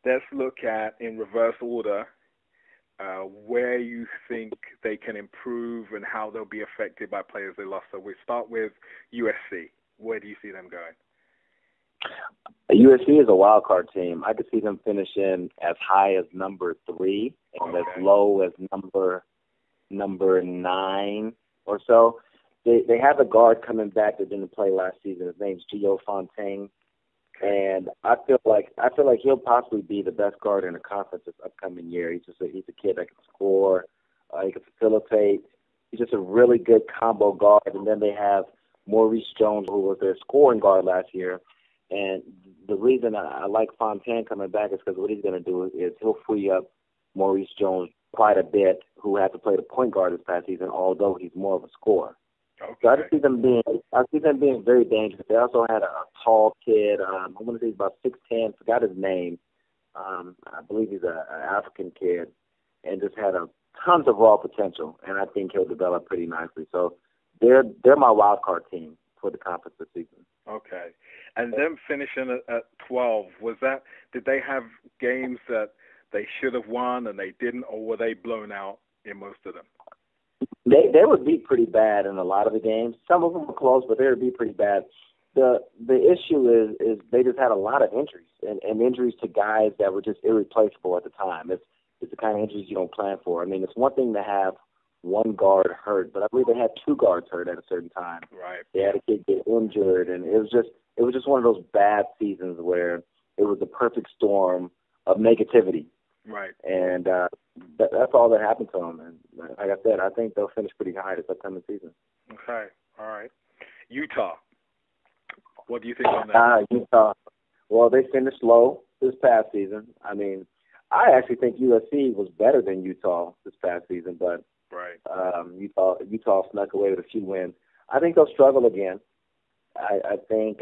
let's look at, in reverse order, where you think they can improve and how they'll be affected by players they lost. So we start with USC. Where do you see them going? USC is a wild card team. I could see them finishing as high as number 3 and as low as number 9 or so. They have a guard coming back that didn't play last season. His name's Gio Fontaine. And I feel like he'll possibly be the best guard in the conference this upcoming year. He's a kid that can score, he can facilitate. He's just a really good combo guard. And then they have Maurice Jones, who was their scoring guard last year. And the reason I like Fontaine coming back is because what he's going to do is he'll free up Maurice Jones quite a bit, who had to play the point guard this past season, although he's more of a scorer. Okay. So I see them being very dangerous. They also had a tall kid. I want to say he's about 6'10", forgot his name. I believe he's an African kid, and just had tons of raw potential. And I think he'll develop pretty nicely. So they're my wild card team for the conference this season. Okay. And them finishing at 12, did they have games that they should have won and they didn't, or were they blown out in most of them? They would be pretty bad in a lot of the games. Some of them were close, but they would be pretty bad. The issue is they just had a lot of injuries, and injuries to guys that were just irreplaceable at the time. It's the kind of injuries you don't plan for. I mean, it's one thing to have one guard hurt, but I believe they had 2 guards hurt at a certain time. Right. They had a kid get injured, and it was just one of those bad seasons where it was the perfect storm of negativity. Right. And that's all that happened to them. And like I said, I think they'll finish pretty high this upcoming season. Okay. All right. Utah. What do you think on that? Utah. Well, they finished low this past season. I mean, I actually think USC was better than Utah this past season, but Utah snuck away with a few wins. I think they'll struggle again. I think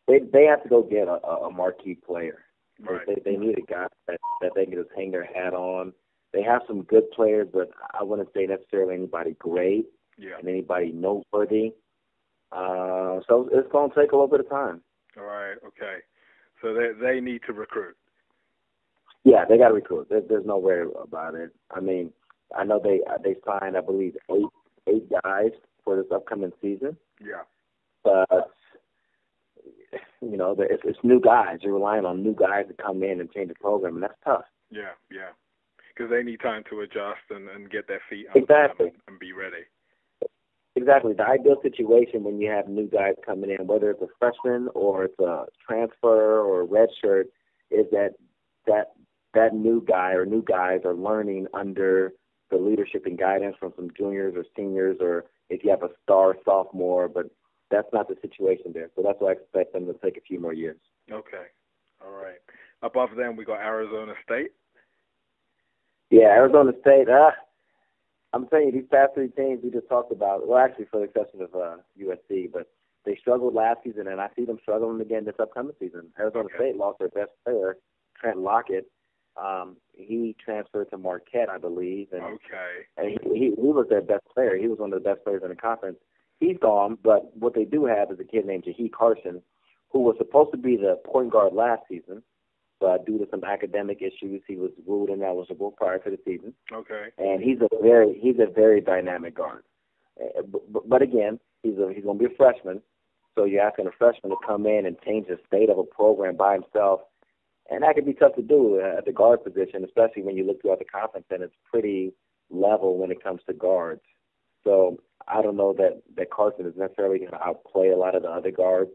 they have to go get a marquee player. Right. They need a guy that they can just hang their hat on. They have some good players, but I wouldn't say necessarily anybody great and anybody noteworthy. So it's going to take a little bit of time. All right. Okay. So they need to recruit. Yeah, they got to recruit. There's no way about it. I mean, I know they signed, I believe, eight guys for this upcoming season. Yeah. But you know, it's new guys. You're relying on new guys to come in and change the program, and that's tough. Yeah. Because they need time to adjust and get their feet under them and be ready. Exactly. The ideal situation when you have new guys coming in, whether it's a freshman or it's a transfer or a red shirt, is that new guy or new guys are learning under the leadership and guidance from some juniors or seniors, or if you have a star sophomore, but that's not the situation there. So that's why I expect them to take a few more years. Okay. All right. Above them, we got Arizona State. Yeah, Arizona State. I'm telling you, these past 3 teams we just talked about, well, actually for the exception of USC, but they struggled last season, and I see them struggling again this upcoming season. Arizona State lost their best player, Trent Lockett. He transferred to Marquette, I believe. And he was their best player. He was one of the best players in the conference. He's gone, but what they do have is a kid named Jahi Carson, who was supposed to be the point guard last season, but due to some academic issues, he was ruled ineligible prior to the season. Okay. And he's a very dynamic guard. But again, he's going to be a freshman, so you're asking a freshman to come in and change the state of a program by himself, and that can be tough to do at the guard position, especially when you look throughout the conference and it's pretty level when it comes to guards. So I don't know that Carson is necessarily going to outplay a lot of the other guards,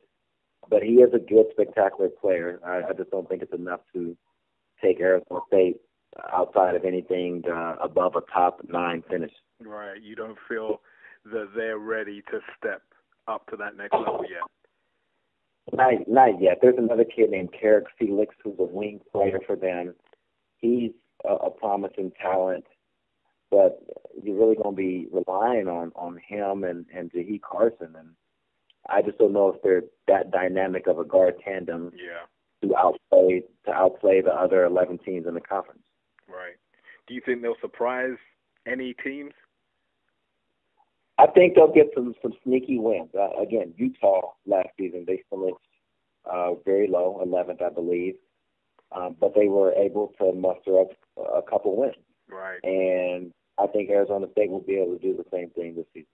but he is a good, spectacular player. I just don't think it's enough to take Arizona State outside of anything above a top 9 finish. Right. You don't feel that they're ready to step up to that next level yet? Not yet. There's another kid named Carrick Felix who's a wing player for them. He's a promising talent, but you're really going to be relying on him and Jahi Carson, and I just don't know if they're that dynamic of a guard tandem to outplay the other 11 teams in the conference. Right. Do you think they'll surprise any teams? I think they'll get some sneaky wins. Again, Utah last season, they finished very low, 11th, I believe. but they were able to muster up a couple wins. Right. And I think Arizona State will be able to do the same thing this season.